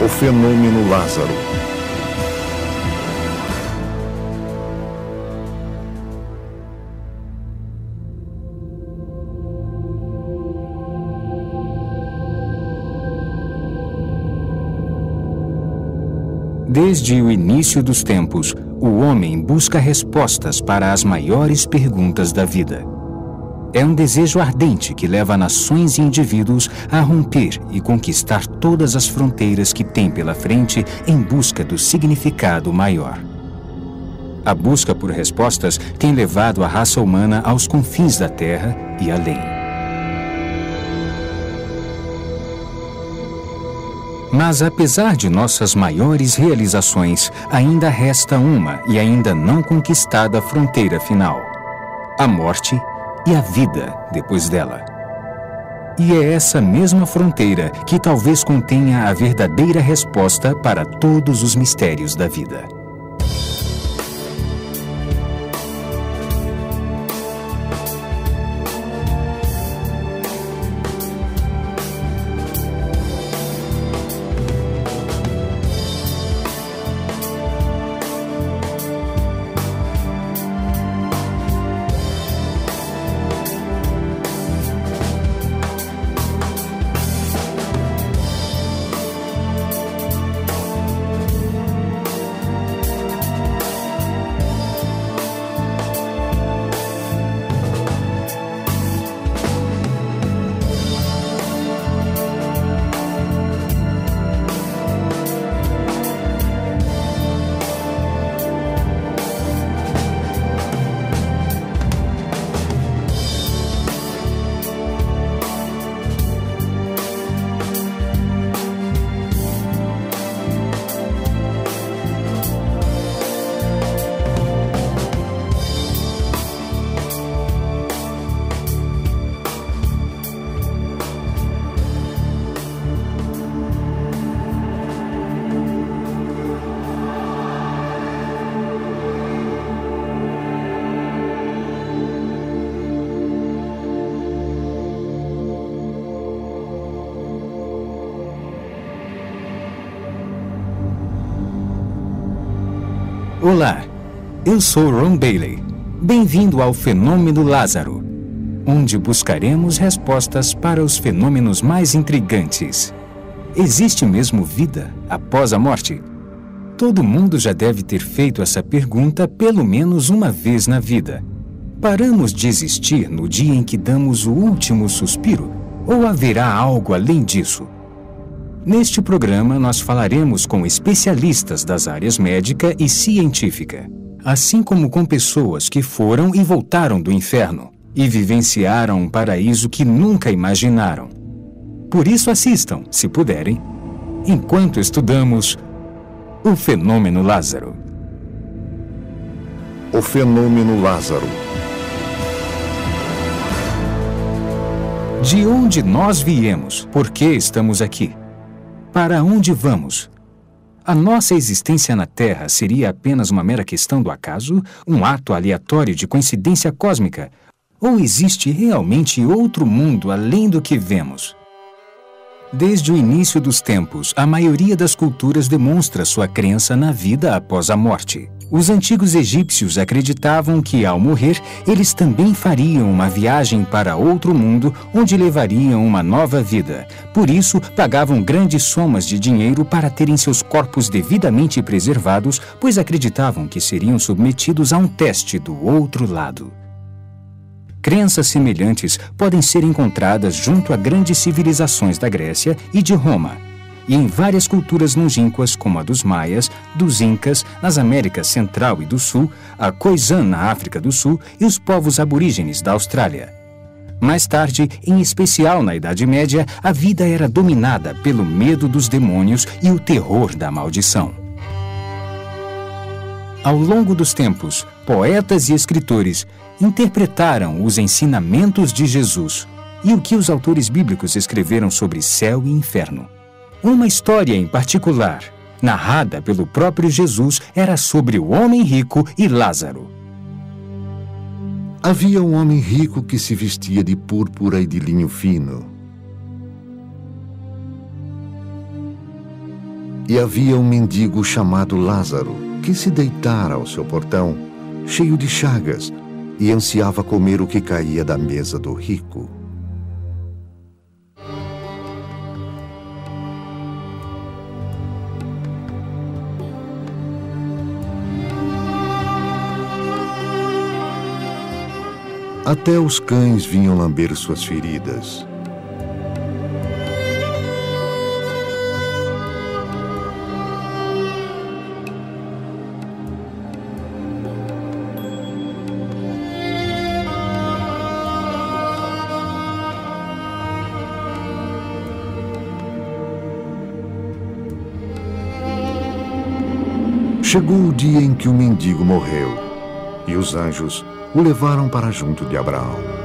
O fenômeno Lázaro. Desde o início dos tempos, o homem busca respostas para as maiores perguntas da vida. É um desejo ardente que leva nações e indivíduos a romper e conquistar todas as fronteiras que tem pela frente em busca do significado maior. A busca por respostas tem levado a raça humana aos confins da Terra e além. Mas apesar de nossas maiores realizações, ainda resta uma e ainda não conquistada fronteira final: a morte e a vida depois dela. E é essa mesma fronteira que talvez contenha a verdadeira resposta para todos os mistérios da vida. Olá, eu sou Ron Bailey. Bem-vindo ao Fenômeno Lázaro, onde buscaremos respostas para os fenômenos mais intrigantes. Existe mesmo vida após a morte? Todo mundo já deve ter feito essa pergunta pelo menos uma vez na vida. Paramos de existir no dia em que damos o último suspiro? Ou haverá algo além disso? Neste programa, nós falaremos com especialistas das áreas médica e científica, assim como com pessoas que foram e voltaram do inferno e vivenciaram um paraíso que nunca imaginaram. Por isso assistam, se puderem, enquanto estudamos o fenômeno Lázaro. O fenômeno Lázaro. De onde nós viemos? Por que estamos aqui? Para onde vamos? A nossa existência na Terra seria apenas uma mera questão do acaso, um ato aleatório de coincidência cósmica? Ou existe realmente outro mundo além do que vemos? Desde o início dos tempos, a maioria das culturas demonstra sua crença na vida após a morte. Os antigos egípcios acreditavam que, ao morrer, eles também fariam uma viagem para outro mundo onde levariam uma nova vida. Por isso, pagavam grandes somas de dinheiro para terem seus corpos devidamente preservados, pois acreditavam que seriam submetidos a um teste do outro lado. Crenças semelhantes podem ser encontradas junto a grandes civilizações da Grécia e de Roma, e em várias culturas longínquas como a dos Maias, dos Incas, nas Américas Central e do Sul, a Khoisan na África do Sul e os povos aborígenes da Austrália. Mais tarde, em especial na Idade Média, a vida era dominada pelo medo dos demônios e o terror da maldição. Ao longo dos tempos, poetas e escritores interpretaram os ensinamentos de Jesus e o que os autores bíblicos escreveram sobre céu e inferno. Uma história em particular, narrada pelo próprio Jesus, era sobre o homem rico e Lázaro. Havia um homem rico que se vestia de púrpura e de linho fino. E havia um mendigo chamado Lázaro, que se deitara ao seu portão, cheio de chagas, e ansiava comer o que caía da mesa do rico. Até os cães vinham lamber suas feridas. Chegou o dia em que o mendigo morreu, e os anjos o levaram para junto de Abraão.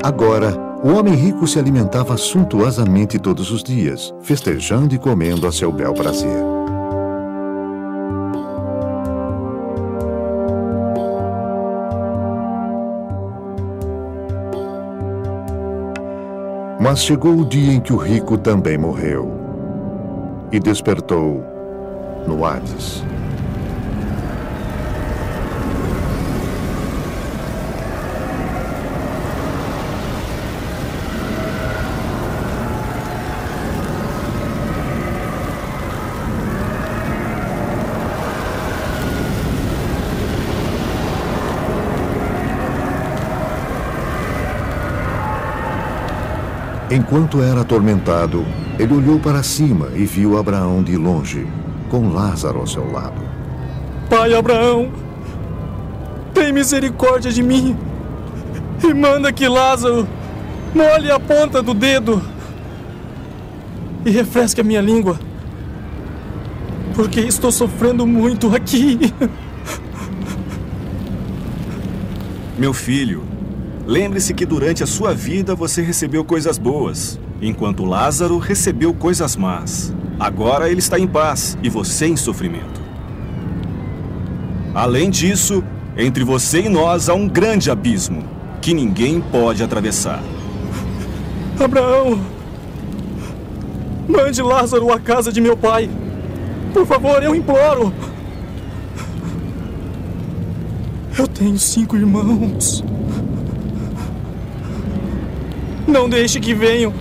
Agora, o homem rico se alimentava suntuosamente todos os dias, festejando e comendo a seu bel prazer. Mas chegou o dia em que o rico também morreu e despertou no Hades. Enquanto era atormentado, ele olhou para cima e viu Abraão de longe, com Lázaro ao seu lado. Pai Abraão, tem misericórdia de mim e manda que Lázaro molhe a ponta do dedo e refresque a minha língua, porque estou sofrendo muito aqui. Meu filho, lembre-se que durante a sua vida você recebeu coisas boas, enquanto Lázaro recebeu coisas más. Agora ele está em paz e você em sofrimento. Além disso, entre você e nós há um grande abismo que ninguém pode atravessar. Abraão, mande Lázaro à casa de meu pai. Por favor, eu imploro. Eu tenho 5 irmãos. Não deixe que venham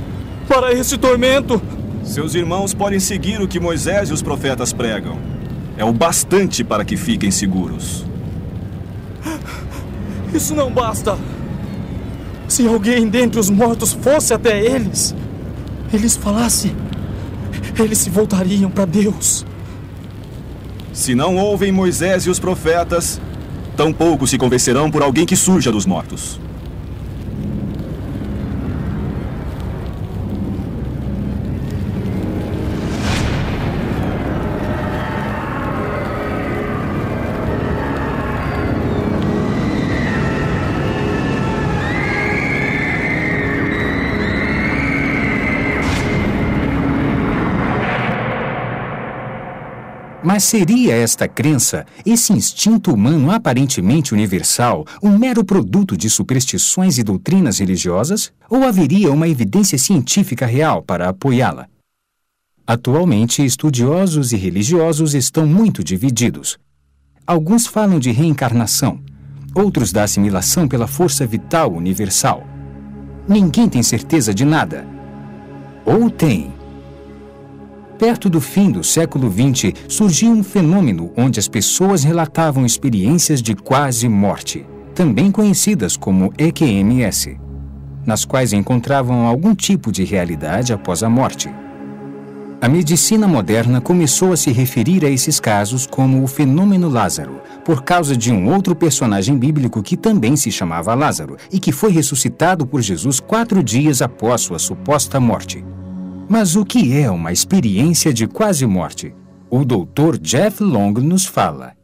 para este tormento. Seus irmãos podem seguir o que Moisés e os profetas pregam. É o bastante para que fiquem seguros. Isso não basta. Se alguém dentre os mortos fosse até eles, eles falassem, eles se voltariam para Deus. Se não ouvem Moisés e os profetas, tampouco se convencerão por alguém que surja dos mortos. Mas seria esta crença, esse instinto humano aparentemente universal, um mero produto de superstições e doutrinas religiosas? Ou haveria uma evidência científica real para apoiá-la? Atualmente, estudiosos e religiosos estão muito divididos. Alguns falam de reencarnação, outros da assimilação pela força vital universal. Ninguém tem certeza de nada. Ou tem? Perto do fim do século XX, surgiu um fenômeno onde as pessoas relatavam experiências de quase morte, também conhecidas como EQMS, nas quais encontravam algum tipo de realidade após a morte. A medicina moderna começou a se referir a esses casos como o fenômeno Lázaro, por causa de um outro personagem bíblico que também se chamava Lázaro e que foi ressuscitado por Jesus 4 dias após sua suposta morte. Mas o que é uma experiência de quase-morte? O Dr. Jeff Long nos fala.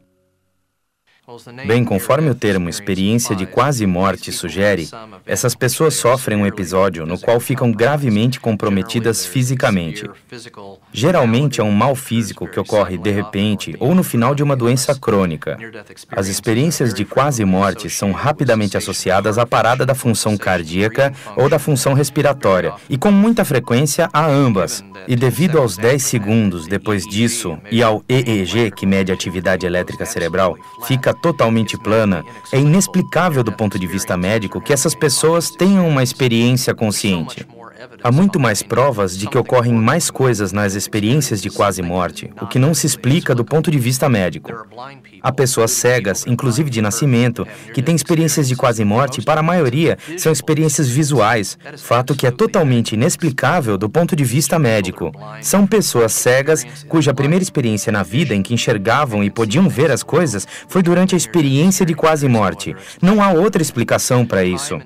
Bem, conforme o termo experiência de quase-morte sugere, essas pessoas sofrem um episódio no qual ficam gravemente comprometidas fisicamente. Geralmente é um mal físico que ocorre de repente ou no final de uma doença crônica. As experiências de quase-morte são rapidamente associadas à parada da função cardíaca ou da função respiratória, e com muita frequência a ambas. E devido aos 10 segundos depois disso e ao EEG, que mede a atividade elétrica cerebral, fica totalmente plana, é inexplicável do ponto de vista médico que essas pessoas tenham uma experiência consciente. Há muito mais provas de que ocorrem mais coisas nas experiências de quase-morte, o que não se explica do ponto de vista médico. Há pessoas cegas, inclusive de nascimento, que têm experiências de quase-morte e, para a maioria, são experiências visuais, fato que é totalmente inexplicável do ponto de vista médico. São pessoas cegas cuja primeira experiência na vida em que enxergavam e podiam ver as coisas foi durante a experiência de quase-morte. Não há outra explicação para isso.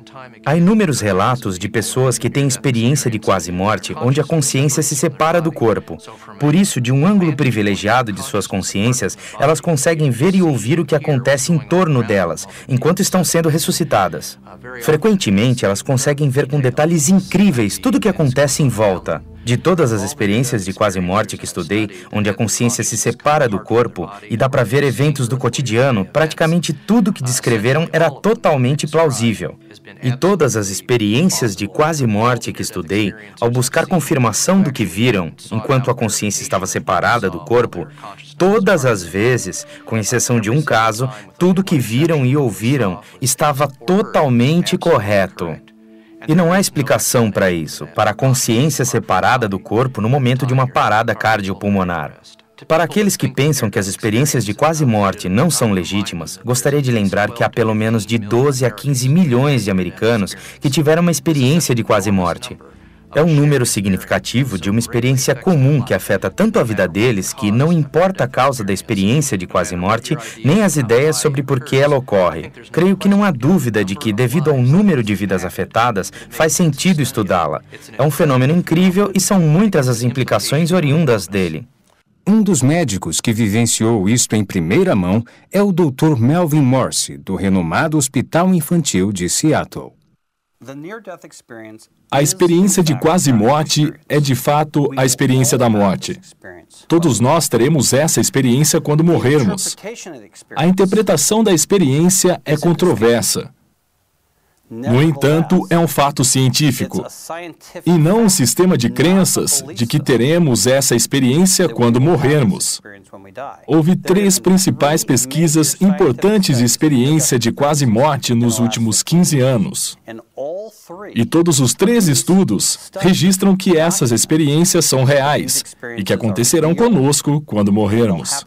Há inúmeros relatos de pessoas que têm experiência de quase-morte onde a consciência se separa do corpo. Por isso, de um ângulo privilegiado de suas consciências, elas conseguem ver e ouvir o que acontece em torno delas, enquanto estão sendo ressuscitadas. Frequentemente, elas conseguem ver com detalhes incríveis tudo o que acontece em volta. De todas as experiências de quase-morte que estudei, onde a consciência se separa do corpo e dá para ver eventos do cotidiano, praticamente tudo que descreveram era totalmente plausível. E todas as experiências de quase-morte que estudei, ao buscar confirmação do que viram, enquanto a consciência estava separada do corpo, todas as vezes, com exceção de um caso, tudo que viram e ouviram estava totalmente correto. E não há explicação para isso, para a consciência separada do corpo no momento de uma parada cardiopulmonar. Para aqueles que pensam que as experiências de quase-morte não são legítimas, gostaria de lembrar que há pelo menos de 12 a 15 milhões de americanos que tiveram uma experiência de quase-morte. É um número significativo de uma experiência comum que afeta tanto a vida deles que não importa a causa da experiência de quase-morte, nem as ideias sobre por que ela ocorre. Creio que não há dúvida de que, devido ao número de vidas afetadas, faz sentido estudá-la. É um fenômeno incrível e são muitas as implicações oriundas dele. Um dos médicos que vivenciou isto em primeira mão é o Dr. Melvin Morse, do renomado Hospital Infantil de Seattle. A experiência de quase-morte é, de fato, a experiência da morte. Todos nós teremos essa experiência quando morrermos. A interpretação da experiência é controversa. No entanto, é um fato científico, e não um sistema de crenças de que teremos essa experiência quando morrermos. Houve 3 principais pesquisas importantes de experiência de quase-morte nos últimos 15 anos. E todos os 3 estudos registram que essas experiências são reais e que acontecerão conosco quando morrermos.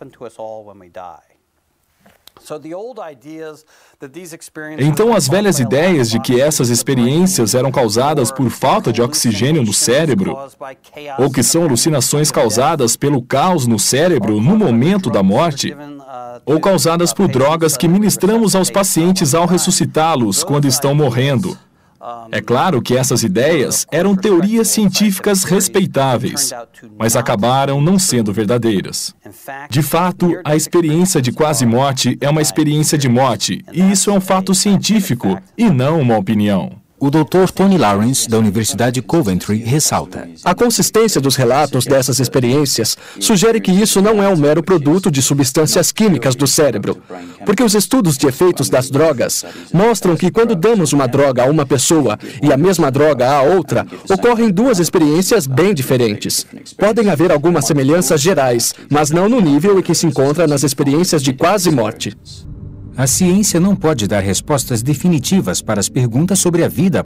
Então, as velhas ideias de que essas experiências eram causadas por falta de oxigênio no cérebro, ou que são alucinações causadas pelo caos no cérebro no momento da morte, ou causadas por drogas que ministramos aos pacientes ao ressuscitá-los quando estão morrendo. É claro que essas ideias eram teorias científicas respeitáveis, mas acabaram não sendo verdadeiras. De fato, a experiência de quase-morte é uma experiência de morte, e isso é um fato científico e não uma opinião. O Dr. Tony Lawrence, da Universidade Coventry, ressalta: a consistência dos relatos dessas experiências sugere que isso não é um mero produto de substâncias químicas do cérebro, porque os estudos de efeitos das drogas mostram que quando damos uma droga a uma pessoa e a mesma droga a outra, ocorrem 2 experiências bem diferentes. Podem haver algumas semelhanças gerais, mas não no nível em que se encontra nas experiências de quase-morte. A ciência não pode dar respostas definitivas para as perguntas sobre a vida